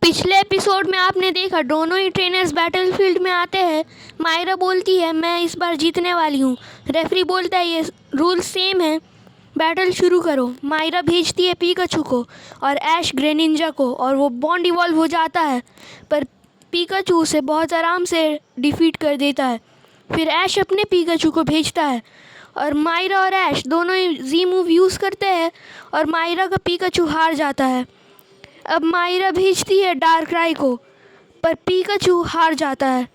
पिछले एपिसोड में आपने देखा दोनों ही ट्रेनर्स बैटलफील्ड में आते हैं। मायरा बोलती है मैं इस बार जीतने वाली हूँ। रेफरी बोलता है ये रूल सेम है, बैटल शुरू करो। मायरा भेजती है पिकाचू को और ऐश ग्रेनिंजा को और वो बॉन्ड इवॉल्व हो जाता है, पर पिकाचू उसे बहुत आराम से डिफीट कर देता है। फिर ऐश अपने पिकाचू को भेजता है और मायरा और ऐश दोनों ही जी मूव यूज़ करते हैं और मायरा का पिकाचू हार जाता है। अब मायरा भेजती है डार्क राई को, पर पिकाचू हार जाता है।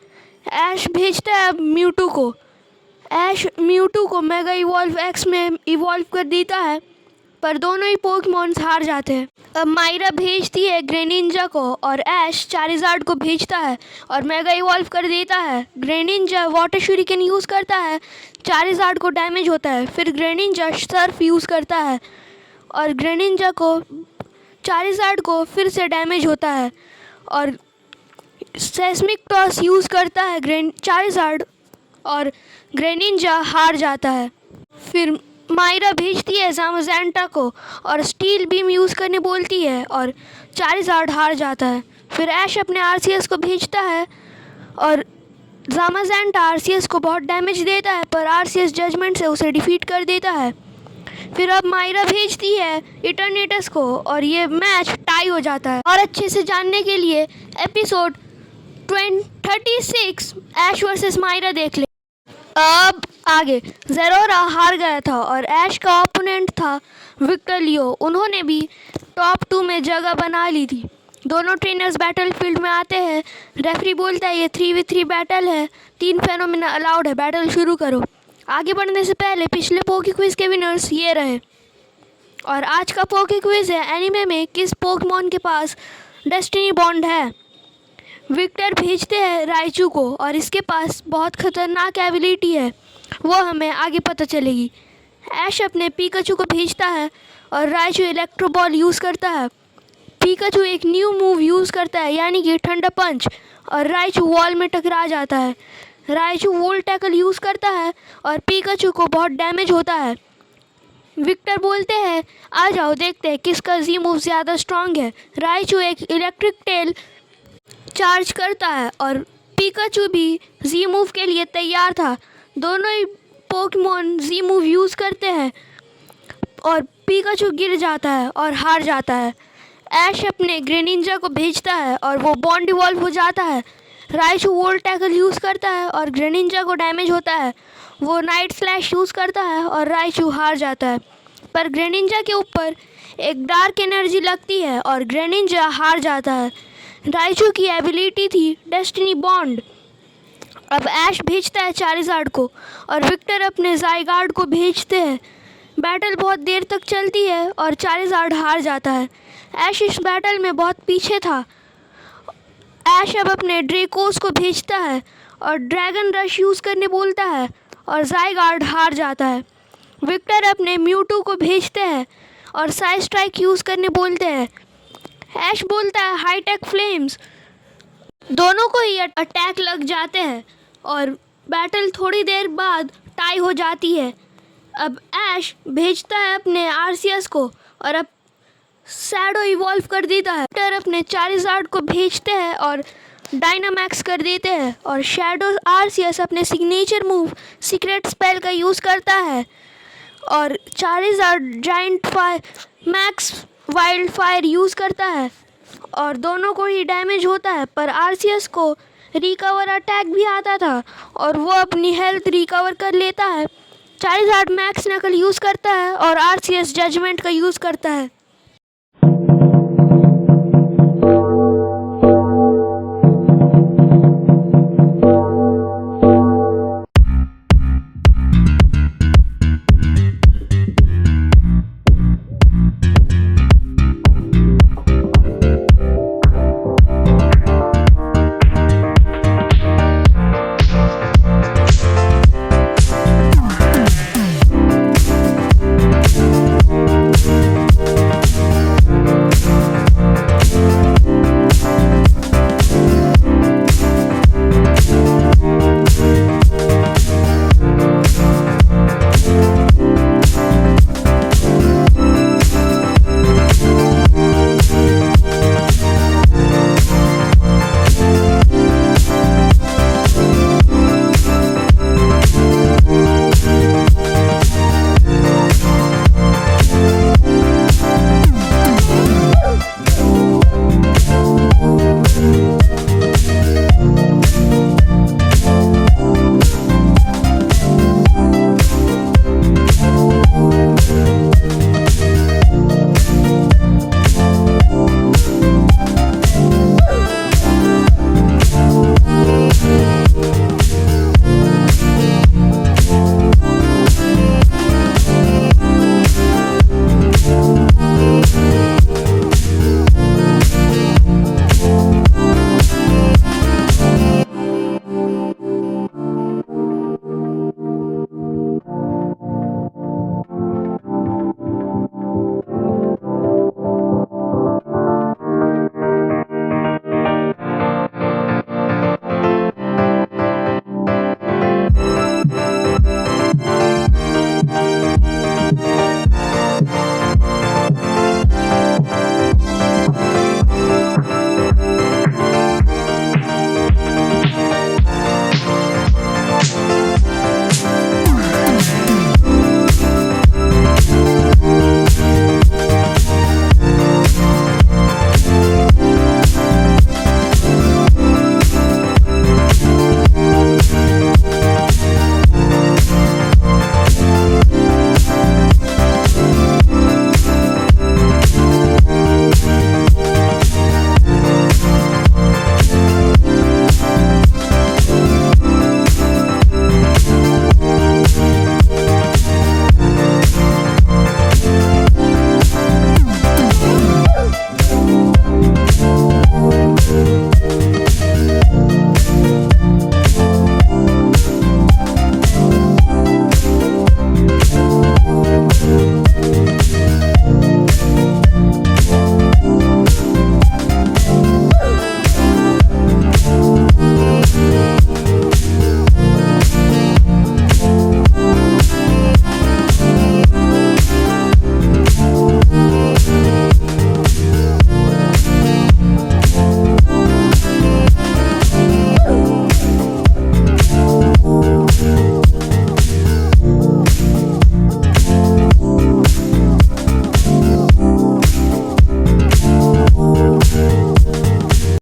ऐश भेजता है अब म्यूटू को। ऐश म्यूटू को मेगा इवॉल्व एक्स में इवॉल्व कर देता है, पर दोनों ही पोकेमॉन्स हार जाते हैं। अब मायरा भेजती है ग्रेनिंजा को और ऐश चारिज़ार्ड को भेजता है और मेगा इवॉल्व कर देता है। ग्रेनिंजा वाटर शूरिकेन यूज़ करता है, चारिज़ार्ड को डैमेज होता है। फिर ग्रेनिंजा सर्फ यूज़ करता है और ग्रेनिंजा को चारिज़ार्ड को फिर से डैमेज होता है और सेस्मिक टॉस यूज़ करता है चारिज़ार्ड और ग्रेनिंजा हार जाता है। फिर मायरा भेजती है ज़ामाज़ेंटा को और स्टील बीम यूज़ करने बोलती है और चारिज़ार्ड हार जाता है। फिर ऐश अपने आरसीएस को भेजता है और ज़ामाज़ेंटा आरसीएस को बहुत डैमेज देता है, पर आरसीएस जजमेंट से उसे डिफीट कर देता है। फिर अब मायरा भेजती है इटर्नेटस को और ये मैच टाई हो जाता है। और अच्छे से जानने के लिए एपिसोड 36 ऐश वर्सेस मायरा देख ले। अब आगे ज़ेरोरा हार गया था और ऐश का ओपोनेंट था विक्टर लियो। उन्होंने भी टॉप 2 में जगह बना ली थी। दोनों ट्रेनर्स बैटलफील्ड में आते हैं। रेफरी बोलता है ये 3v3 बैटल है, 3 फेनोमेना अलाउड है, बैटल शुरू करो। आगे बढ़ने से पहले पिछले पोके क्विज़ के विनर्स ये रहे और आज का पोके क्विज़ है एनीमे में किस पोकेमॉन के पास डेस्टिनी बॉन्ड है। विक्टर भेजते हैं राइचू को और इसके पास बहुत ख़तरनाक एबिलिटी है, वो हमें आगे पता चलेगी। ऐश अपने पिकाचू को भेजता है और राइचू इलेक्ट्रो बॉल यूज़ करता है। पिकाचू एक न्यू मूव यूज़ करता है यानी कि ठंडा पंच और राइचू वॉल में टकरा जाता है। राइचू वोल्ट टैकल यूज़ करता है और पिकाचू को बहुत डैमेज होता है। विक्टर बोलते हैं आ जाओ देखते हैं किसका जी मूव ज़्यादा स्ट्रांग है। राइचू एक इलेक्ट्रिक टेल चार्ज करता है और पिकाचू भी जी मूव के लिए तैयार था। दोनों ही पोकेमॉन जी मूव यूज़ करते हैं और पिकाचू गिर जाता है और हार जाता है। ऐश अपने ग्रेनिंजा को भेजता है और वो बॉन्ड इवॉल्व हो जाता है। राइचू वोल्ट टैकल यूज़ करता है और ग्रेनिंजा को डैमेज होता है। वो नाइट स्लैश यूज़ करता है और राइचू हार जाता है, पर ग्रेनिंजा के ऊपर एक डार्क एनर्जी लगती है और ग्रेनिंजा हार जाता है। राइचू की एबिलिटी थी डेस्टिनी बॉन्ड। अब ऐश भेजता है चारिज़ार्ड को और विक्टर अपने ज़ाइगार्ड को भेजते हैं। बैटल बहुत देर तक चलती है और चारिज़ार्ड हार जाता है। ऐश इस बैटल में बहुत पीछे था। ऐश अब अपने ड्रेकोस को भेजता है और ड्रैगन रश यूज़ करने बोलता है और ज़ाइगार्ड हार जाता है। विक्टर अपने म्यूटू को भेजते हैं और साइड स्ट्राइक यूज़ करने बोलते हैं। ऐश बोलता है हाईटेक फ्लेम्स। दोनों को ही अटैक लग जाते हैं और बैटल थोड़ी देर बाद टाई हो जाती है। अब ऐश भेजता है अपने आरसीएस को और अब शैडो इवॉल्व कर देता है। विक्टर अपने चारिज़ार्ड को भेजते हैं और डायनामैक्स कर देते हैं और शैडो आरसीएस अपने सिग्नेचर मूव सीक्रेट स्पेल का यूज़ करता है और Charizard giant fire max wild fire use करता है और दोनों को ही डैमेज होता है, पर आरसीएस को रिकवर अटैक भी आता था और वो अपनी हेल्थ रिकवर कर लेता है। चारिज़ार्ड मैक्स नकल यूज़ करता है और आरसीएस जजमेंट का यूज़ करता है।